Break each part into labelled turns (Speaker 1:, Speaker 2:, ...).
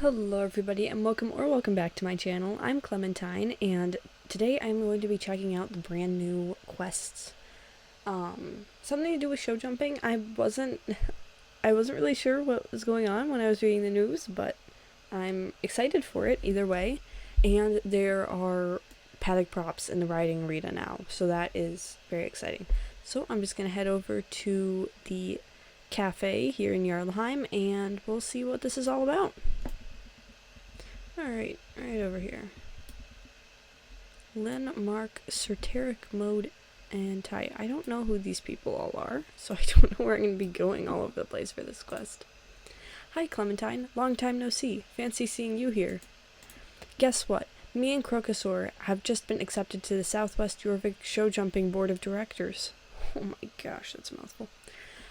Speaker 1: Hello everybody and welcome back to my channel. I'm Clementine and today I'm going to be checking out the brand new quests. Something to do with show jumping. I wasn't really sure what was going on when I was reading the news, but I'm excited for it either way. And there are paddock props in the riding arena now, so that is very exciting. So I'm just going to head over to the cafe here in Jarlheim and we'll see what this is all about. Alright, right over here. Len, Mark, Soteric Mode, and Ty. I don't know who these people all are, so I don't know where I'm going to be going all over the place for this quest. Hi Clementine, long time no see. Fancy seeing you here. Guess what? Me and Crocosaur have just been accepted to the Southwest Jorvik Show Jumping Board of Directors. Oh my gosh, that's a mouthful.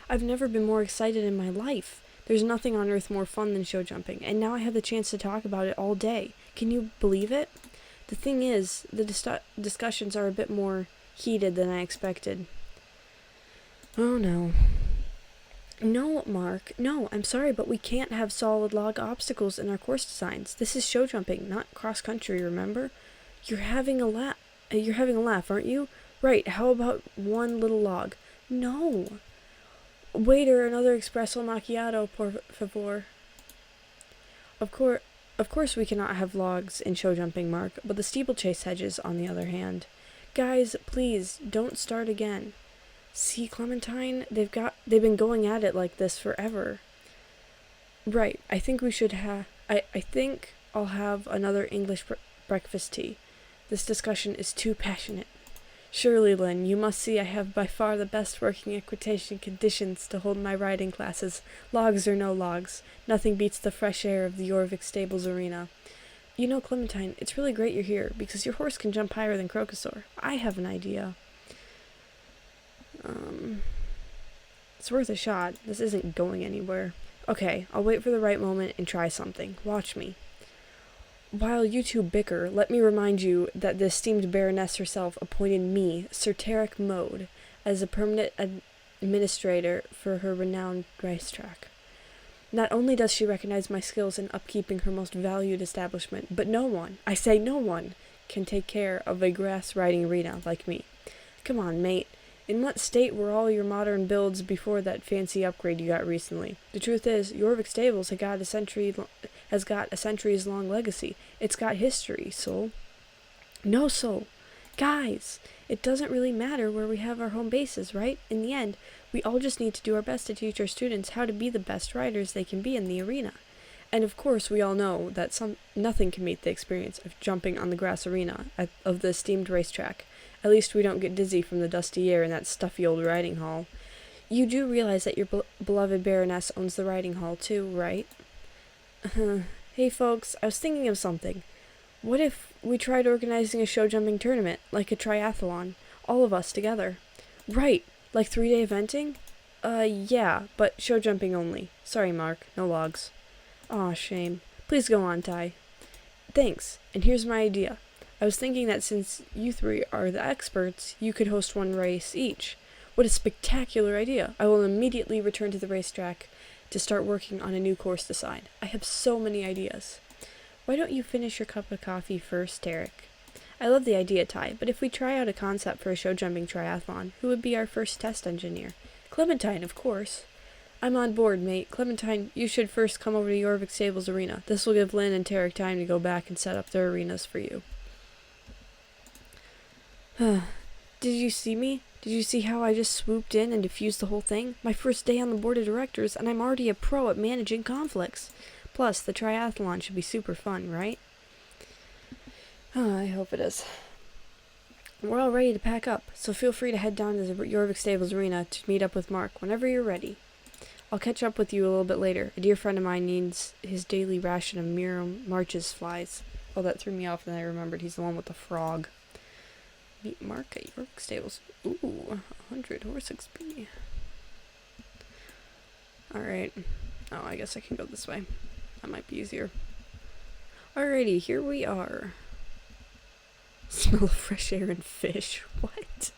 Speaker 1: I've never been more excited in my life. There's nothing on earth more fun than show jumping, and now I have the chance to talk about it all day. Can you believe it? The thing is, the discussions are a bit more heated than I expected. Oh no. No, Mark. No, I'm sorry, but we can't have solid log obstacles in our course designs. This is show jumping, not cross country, remember? You're having a laugh, aren't you? Right, how about one little log? No. Waiter, another espresso macchiato, por favor. Of course we cannot have logs in show jumping, Mark, but the steeplechase hedges, on the other hand. Guys, please, don't start again. See, Clementine, they've been going at it like this forever. Right, I think we should I think I'll have another English breakfast tea. This discussion is too passionate. Surely, Lynn, you must see I have by far the best working equitation conditions to hold my riding classes. Logs or no logs, nothing beats the fresh air of the Jorvik Stables arena. You know, Clementine, it's really great you're here, because your horse can jump higher than Crocosaur. I have an idea. It's worth a shot. This isn't going anywhere. Okay, I'll wait for the right moment and try something. Watch me. While you two bicker, let me remind you that the esteemed Baroness herself appointed me, Soteric Mode, as a permanent administrator for her renowned racetrack. Not only does she recognize my skills in upkeeping her most valued establishment, but no one, I say no one, can take care of a grass riding arena like me. Come on, mate. In what state were all your modern builds before that fancy upgrade you got recently? The truth is, Jorvik Stables has got a centuries-long legacy. It's got history, so... No, so... Guys, it doesn't really matter where we have our home bases, right? In the end, we all just need to do our best to teach our students how to be the best riders they can be in the arena. And of course, we all know that nothing can beat the experience of jumping on the grass arena of the esteemed racetrack. At least we don't get dizzy from the dusty air in that stuffy old riding hall. You do realize that your beloved Baroness owns the riding hall too, right? Hey folks, I was thinking of something. What if we tried organizing a show jumping tournament, like a triathlon, all of us together? Right, like 3-day eventing? Yeah, but show jumping only. Sorry, Mark, no logs. Aw, shame. Please go on, Ty. Thanks, and here's my idea. I was thinking that since you three are the experts, you could host one race each. What a spectacular idea! I will immediately return to the racetrack to start working on a new course design. I have so many ideas. Why don't you finish your cup of coffee first, Tarek? I love the idea, Ty, but if we try out a concept for a show jumping triathlon, who would be our first test engineer? Clementine, of course. I'm on board, mate. Clementine, you should first come over to Jorvik Stables Arena. This will give Lynn and Tarek time to go back and set up their arenas for you. Did you see me? Did you see how I just swooped in and diffused the whole thing? My first day on the board of directors, and I'm already a pro at managing conflicts. Plus, the triathlon should be super fun, right? I hope it is. We're all ready to pack up, so feel free to head down to the Jorvik Stables Arena to meet up with Mark whenever you're ready. I'll catch up with you a little bit later. A dear friend of mine needs his daily ration of Miriam March's flies. Oh, that threw me off, and I remembered he's the one with the frog. Meet Mark at Jorvik Stables. Ooh, 100 horse XP. Alright. Oh, I guess I can go this way. That might be easier. Alrighty, here we are. Smell of fresh air and fish. What?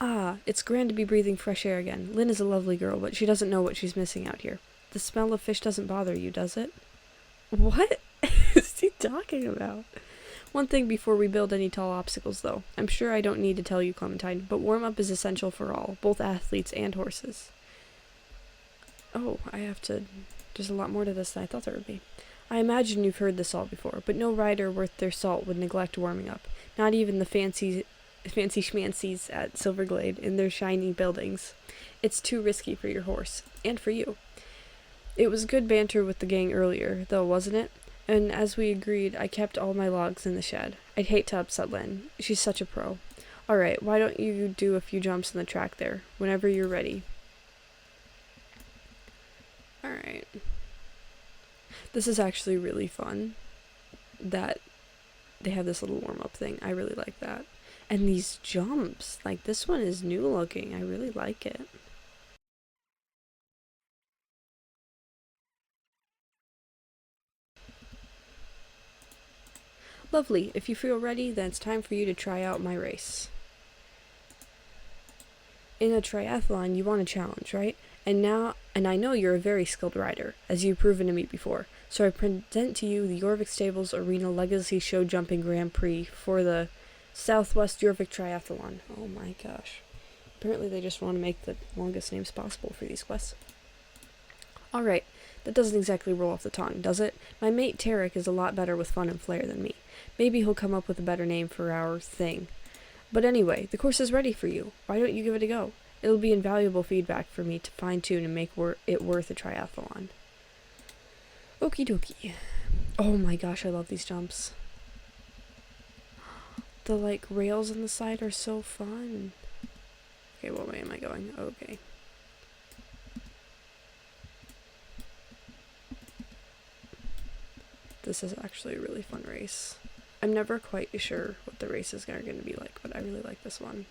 Speaker 1: Ah, it's grand to be breathing fresh air again. Lynn is a lovely girl, but she doesn't know what she's missing out here. The smell of fish doesn't bother you, does it? What is he talking about? One thing before we build any tall obstacles, though. I'm sure I don't need to tell you, Clementine, but warm-up is essential for all, both athletes and horses. Oh, there's a lot more to this than I thought there would be. I imagine you've heard this all before, but no rider worth their salt would neglect warming up. Not even the fancy schmancies at Silverglade in their shiny buildings. It's too risky for your horse, and for you. It was good banter with the gang earlier, though, wasn't it? And as we agreed, I kept all my logs in the shed. I'd hate to upset Lynn. She's such a pro. Alright, why don't you do a few jumps on the track there, whenever you're ready. Alright. This is actually really fun that they have this little warm-up thing. I really like that. And these jumps, like this one is new looking. I really like it. Lovely. If you feel ready, then it's time for you to try out my race. In a triathlon, you want a challenge, right? And I know you're a very skilled rider, as you've proven to me before. So I present to you the Jorvik Stables Arena Legacy Show Jumping Grand Prix for the Southwest Jorvik Triathlon. Oh my gosh. Apparently they just want to make the longest names possible for these quests. Alright, that doesn't exactly roll off the tongue, does it? My mate Tarek is a lot better with fun and flair than me. Maybe he'll come up with a better name for our thing. But anyway, the course is ready for you. Why don't you give it a go? It'll be invaluable feedback for me to fine-tune and make it worth a triathlon. Okie dokie. Oh my gosh, I love these jumps. The, rails on the side are so fun. Okay, what way am I going? Okay. This is actually a really fun race. I'm never quite sure what the races are going to be like, but I really like this one.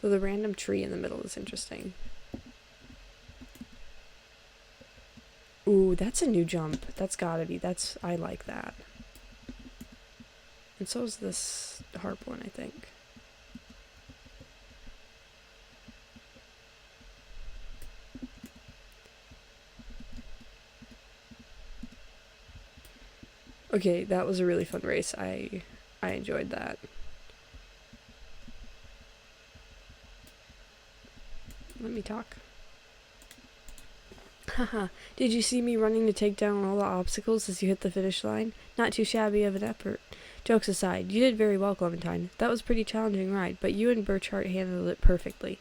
Speaker 1: Though the random tree in the middle is interesting. Ooh, that's a new jump. That's gotta be. I like that. And so is this harp one, I think. Okay, that was a really fun race. I enjoyed that. Let me talk. Haha, did you see me running to take down all the obstacles as you hit the finish line? Not too shabby of an effort. Jokes aside, you did very well, Clementine. That was a pretty challenging ride, but you and Burchart handled it perfectly.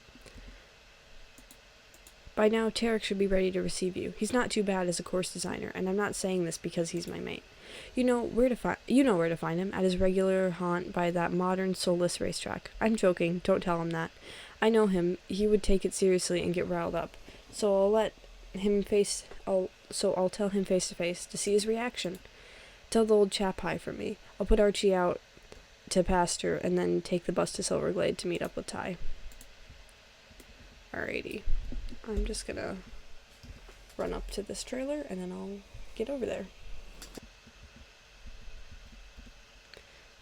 Speaker 1: By now, Tarek should be ready to receive you. He's not too bad as a course designer, and I'm not saying this because he's my mate. You know where to find him, at his regular haunt by that modern, soulless racetrack. I'm joking, don't tell him that. I know him, he would take it seriously and get riled up. So I'll tell him face to face to see his reaction. Tell the old chap hi from me. I'll put Archie out to pasture and then take the bus to Silverglade to meet up with Ty. Alrighty. I'm just gonna run up to this trailer and then I'll get over there.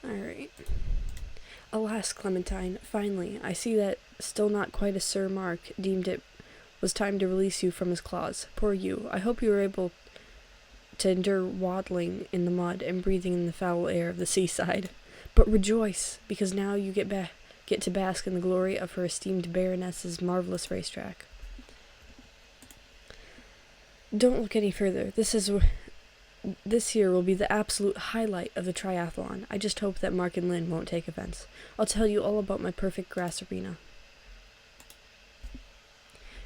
Speaker 1: Alright. Alas, Clementine, finally, I see that still not quite a Sir Mark deemed it was time to release you from his claws. Poor you. I hope you were able to endure waddling in the mud and breathing in the foul air of the seaside. But rejoice, because now you get to bask in the glory of her esteemed Baroness's marvelous racetrack. Don't look any further. This here will be the absolute highlight of the triathlon. I just hope that Mark and Lynn won't take offense. I'll tell you all about my perfect grass arena.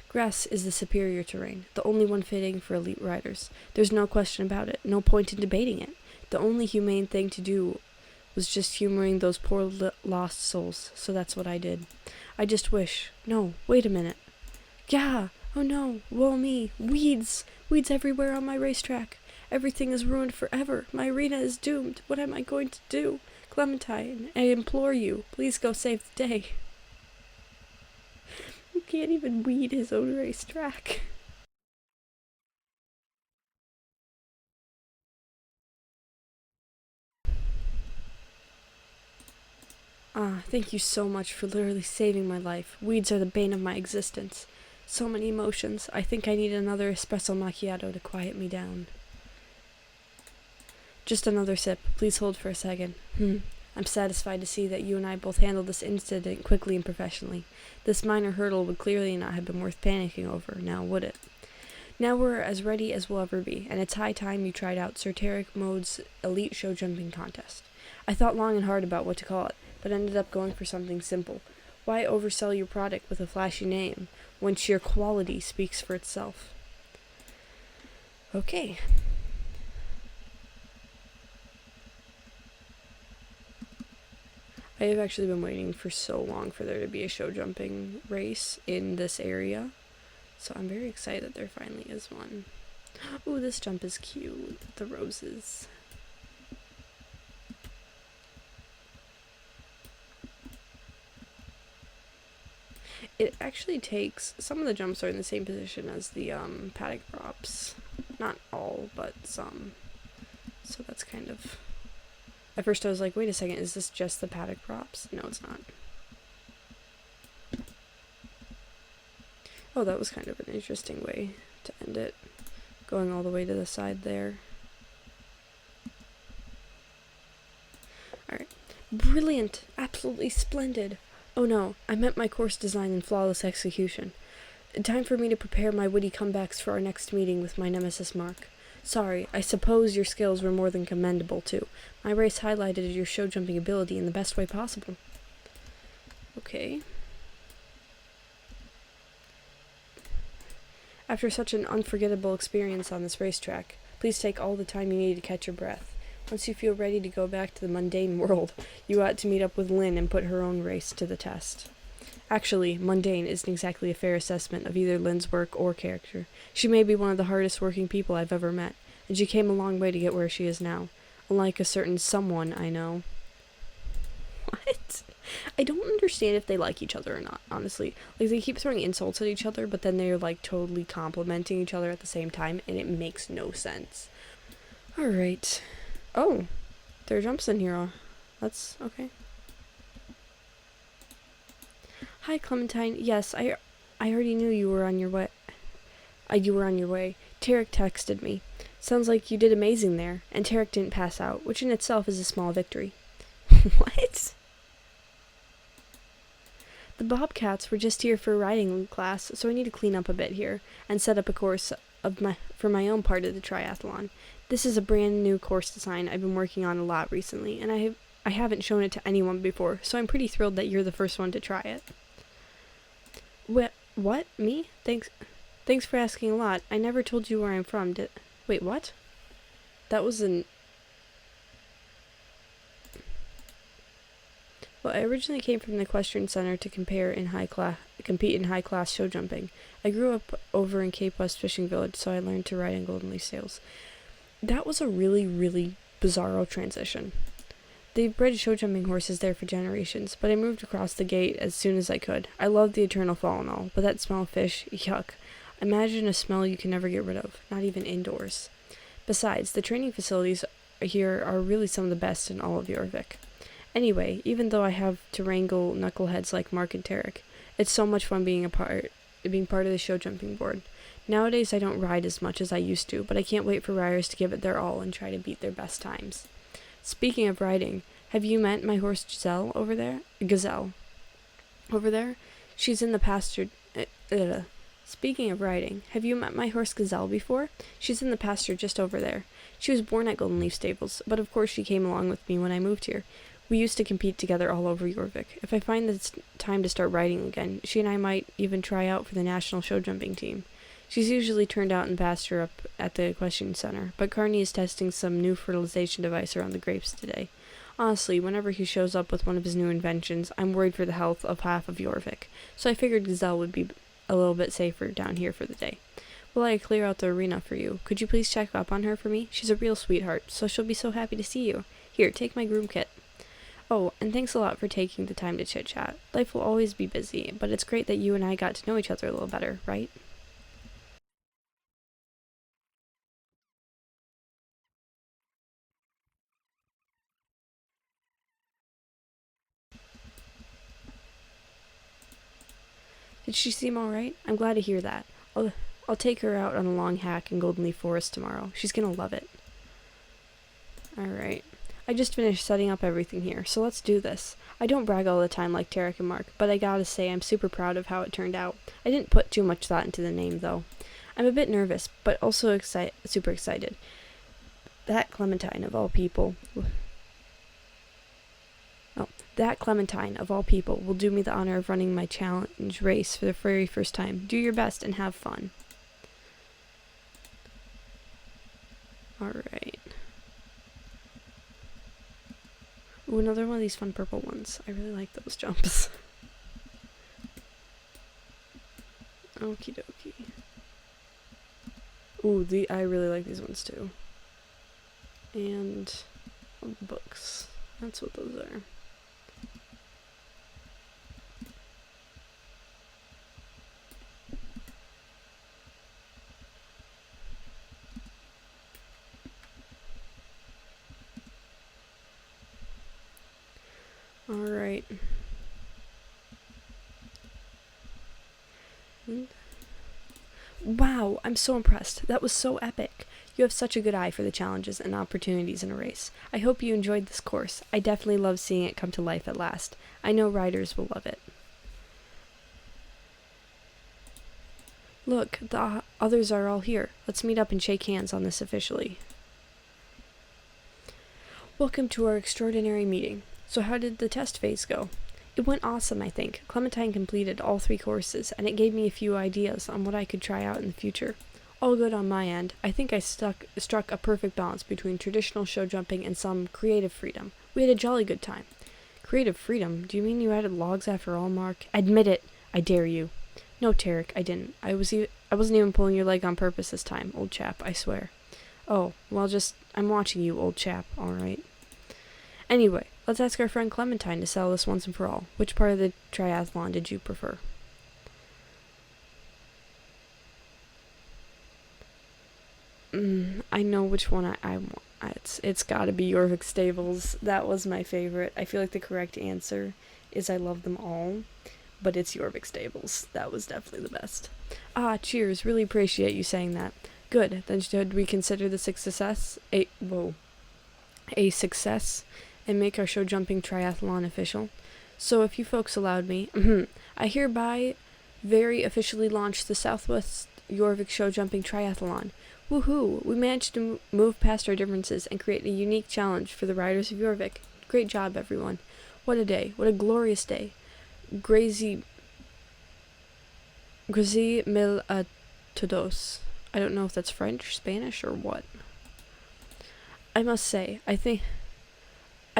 Speaker 1: Grass is the superior terrain, the only one fitting for elite riders. There's no question about it, no point in debating it. The only humane thing to do was just humoring those poor lost souls, so that's what I did. I just wish... No, wait a minute. Gah! Oh no, woe me, weeds! Weeds everywhere on my racetrack. Everything is ruined forever. My arena is doomed. What am I going to do? Clementine, I implore you, please go save the day. He can't even weed his own racetrack. Ah, thank you so much for literally saving my life. Weeds are the bane of my existence. So many emotions. I think I need another espresso macchiato to quiet me down. Just another sip. Please hold for a second. I'm satisfied to see that you and I both handled this incident quickly and professionally. This minor hurdle would clearly not have been worth panicking over, now would it? Now we're as ready as we'll ever be, and it's high time you tried out Sir Tarek Mode's Elite Show Jumping Contest. I thought long and hard about what to call it, but ended up going for something simple. Why oversell your product with a flashy name when sheer quality speaks for itself? Okay. I have actually been waiting for so long for there to be a show jumping race in this area, so I'm very excited that there finally is one. Ooh, this jump is cute. The roses. It actually takes, some of the jumps are in the same position as the paddock props. Not all, but some. So that's kind of... At first I was like, wait a second, is this just the paddock props? No, it's not. Oh, that was kind of an interesting way to end it. Going all the way to the side there. Alright. Brilliant! Absolutely splendid! Oh no, I meant my course design and flawless execution. Time for me to prepare my witty comebacks for our next meeting with my nemesis Mark. Sorry, I suppose your skills were more than commendable, too. My race highlighted your show jumping ability in the best way possible. Okay. After such an unforgettable experience on this racetrack, please take all the time you need to catch your breath. Once you feel ready to go back to the mundane world, you ought to meet up with Lynn and put her own race to the test. Actually, mundane isn't exactly a fair assessment of either Lynn's work or character. She may be one of the hardest working people I've ever met, and she came a long way to get where she is now. Unlike a certain someone I know. What? I don't understand if they like each other or not, honestly. Like, they keep throwing insults at each other, but then they're, like, totally complimenting each other at the same time, and it makes no sense. Alright. Oh, there are jumps in here. That's okay. Hi, Clementine. Yes, I already knew you were on your way. You were on your way. Tarek texted me. Sounds like you did amazing there, and Tarek didn't pass out, which in itself is a small victory. What? The Bobcats were just here for a riding class, so I need to clean up a bit here and set up a course for my own part of the triathlon. This is a brand new course design I've been working on a lot recently, and I haven't shown it to anyone before, so I'm pretty thrilled that you're the first one to try it. What? Me? Thanks for asking a lot. I never told you where I'm from. Wait, what? That was an... Well, I originally came from the equestrian center to compete in high-class show jumping. I grew up over in Cape West Fishing Village, so I learned to ride in Golden Leaf Sales. That was a really, really bizarro transition. They've bred show jumping horses there for generations, but I moved across the gate as soon as I could. I love the eternal fall and all, but that smell of fish, yuck. Imagine a smell you can never get rid of, not even indoors. Besides, the training facilities here are really some of the best in all of Jorvik. Anyway, even though I have to wrangle knuckleheads like Mark and Tarek, it's so much fun being part of the show jumping board. Nowadays I don't ride as much as I used to, but I can't wait for riders to give it their all and try to beat their best times. Speaking of riding, have you met my horse Giselle over there? Gazelle. Over there? She's in the pasture... Speaking of riding, have you met my horse Gazelle before? She's in the pasture just over there. She was born at Golden Leaf Stables, but of course she came along with me when I moved here. We used to compete together all over Jorvik. If I find that it's time to start riding again, she and I might even try out for the national show jumping team. She's usually turned out in pasture up at the equestrian center, but Carney is testing some new fertilization device around the grapes today. Honestly, whenever he shows up with one of his new inventions, I'm worried for the health of half of Jorvik, so I figured Gazelle would be a little bit safer down here for the day. While I clear out the arena for you, could you please check up on her for me? She's a real sweetheart, so she'll be so happy to see you. Here, take my groom kit. Oh, and thanks a lot for taking the time to chit-chat. Life will always be busy, but it's great that you and I got to know each other a little better, right? Did she seem alright? I'm glad to hear that. I'll take her out on a long hack in Golden Leaf Forest tomorrow. She's gonna love it. Alright. I just finished setting up everything here, so let's do this. I don't brag all the time like Tarek and Mark, but I gotta say I'm super proud of how it turned out. I didn't put too much thought into the name, though. I'm a bit nervous, but also super excited. That Clementine, of all people... That Clementine, of all people, will do me the honor of running my challenge race for the very first time. Do your best and have fun. Alright. Ooh, another one of these fun purple ones. I really like those jumps. Okie dokie. Ooh, I really like these ones too. And books. That's what those are. Alright. Wow, I'm so impressed. That was so epic. You have such a good eye for the challenges and opportunities in a race. I hope you enjoyed this course. I definitely love seeing it come to life at last. I know riders will love it. Look, the others are all here. Let's meet up and shake hands on this officially. Welcome to our extraordinary meeting. So how did the test phase go? It went awesome, I think. Clementine completed all 3 courses, and it gave me a few ideas on what I could try out in the future. All good on my end. I think I struck a perfect balance between traditional show jumping and some creative freedom. We had a jolly good time. Creative freedom? Do you mean you added logs after all, Mark? Admit it! I dare you. No, Tarek, I didn't. I wasn't even pulling your leg on purpose this time, old chap, I swear. Oh, well I'm watching you, old chap, alright. Anyway, let's ask our friend Clementine to settle this once and for all. Which part of the triathlon did you prefer? I know which one I want. It's gotta be Jorvik Stables. That was my favorite. I feel like the correct answer is I love them all, but it's Jorvik Stables. That was definitely the best. Ah, cheers. Really appreciate you saying that. Good. Then should we consider this a success? A success? And make our show jumping triathlon official. So if you folks allowed me, I hereby very officially launch the Southwest Jorvik show jumping triathlon. Woohoo! We managed to move past our differences and create a unique challenge for the riders of Jorvik. Great job, everyone. What a day. What a glorious day. Grazie mil a todos. I don't know if that's French, Spanish, or what. I must say, I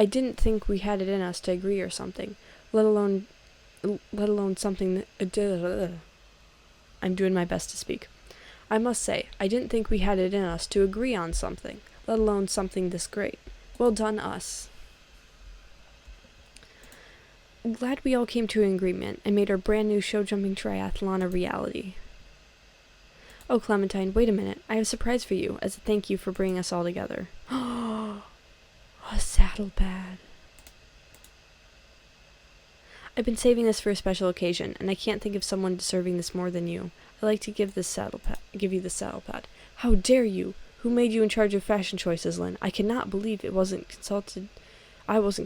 Speaker 1: didn't think we had it in us to agree or something, let alone something that, I'm doing my best to speak. I must say, I didn't think we had it in us to agree on something, let alone something this great. Well done, us. I'm glad we all came to an agreement and made our brand new show jumping triathlon a reality. Oh, Clementine, wait a minute. I have a surprise for you as a thank you for bringing us all together. A saddle pad. I've been saving this for a special occasion, and I can't think of someone deserving this more than you. I'd like to give you the saddle pad. How dare you? Who made you in charge of fashion choices, Lynn? I cannot believe I wasn't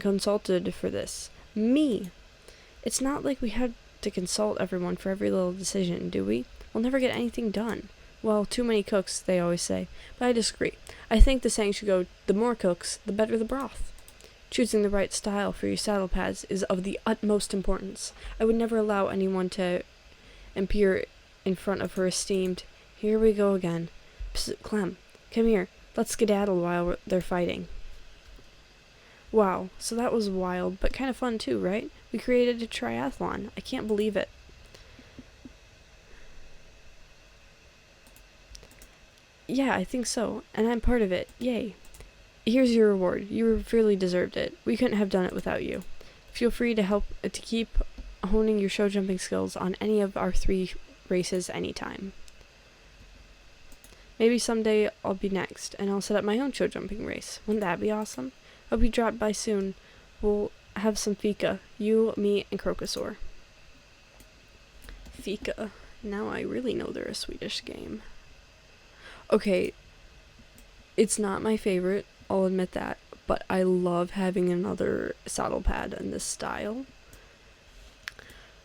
Speaker 1: consulted for this. Me! It's not like we had to consult everyone for every little decision, do we? We'll never get anything done. Well, too many cooks, they always say. But I disagree. I think the saying should go, the more cooks, the better the broth. Choosing the right style for your saddle pads is of the utmost importance. I would never allow anyone to appear in front of her esteemed. Here we go again. Psst, Clem, come here. Let's skedaddle while they're fighting. Wow, so that was wild, but kind of fun too, right? We created a triathlon. I can't believe it. Yeah, I think so, and I'm part of it. Yay. Here's your reward. You fairly deserved it. We couldn't have done it without you. Feel free to keep honing your show jumping skills on any of our 3 races anytime. Maybe someday I'll be next, and I'll set up my own show jumping race. Wouldn't that be awesome? Hope you drop by soon. We'll have some fika. You, me, and Crocosaur. Benfica. Now I really know they're a Swedish game. Okay, it's not my favorite, I'll admit that, but I love having another saddle pad in this style.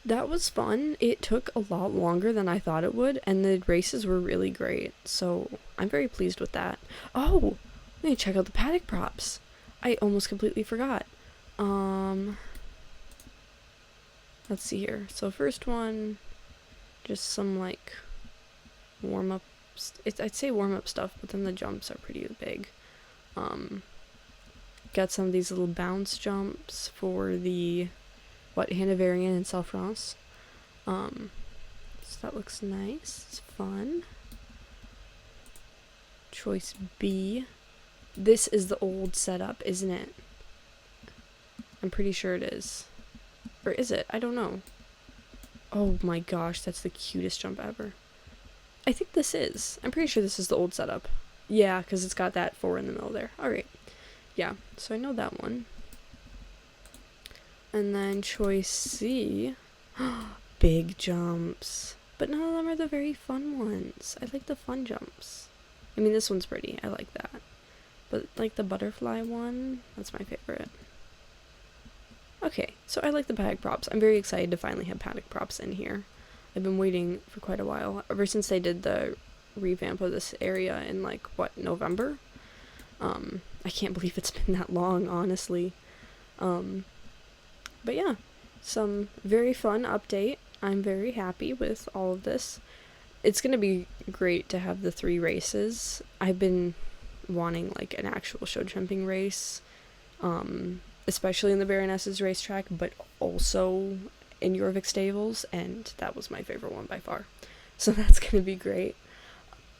Speaker 1: That was fun. It took a lot longer than I thought it would, and the races were really great, so I'm very pleased with that. Oh, let me check out the paddock props. I almost completely forgot. Let's see here. So first one, just some like warm-up, I'd say warm-up stuff, but then the jumps are pretty big. Got some of these little bounce jumps for the Hanoverian and South France. So that looks nice. It's fun. Choice B. This is the old setup, isn't it? I'm pretty sure it is. Or is it? I don't know. Oh my gosh, that's the cutest jump ever. I think this is. I'm pretty sure this is the old setup. Yeah, because it's got that 4 in the middle there. Alright. Yeah, so I know that one. And then choice C. Big jumps. But none of them are the very fun ones. I like the fun jumps. I mean, this one's pretty. I like that. But like the butterfly one, that's my favorite. Okay, so I like the paddock props. I'm very excited to finally have paddock props in here. I've been waiting for quite a while. Ever since they did the revamp of this area in like, November? I can't believe it's been that long, honestly. But yeah, some very fun update. I'm very happy with all of this. It's gonna be great to have the 3 races. I've been wanting like an actual show jumping race, especially in the Baroness's racetrack, but also in Jorvik Stables, and that was my favorite one by far. So that's gonna be great.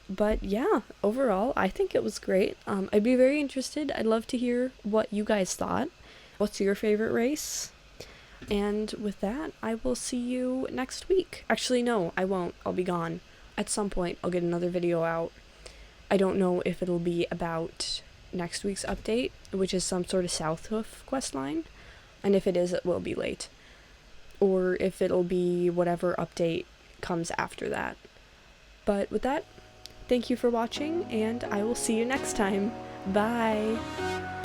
Speaker 1: But yeah, overall, I think it was great. I'd be very interested. I'd love to hear what you guys thought. What's your favorite race? And with that, I will see you next week. Actually, no, I won't. I'll be gone. At some point, I'll get another video out. I don't know if it'll be about next week's update, which is some sort of Southhoof questline. And if it is, it will be late. Or if it'll be whatever update comes after that. But with that, thank you for watching, and I will see you next time. Bye!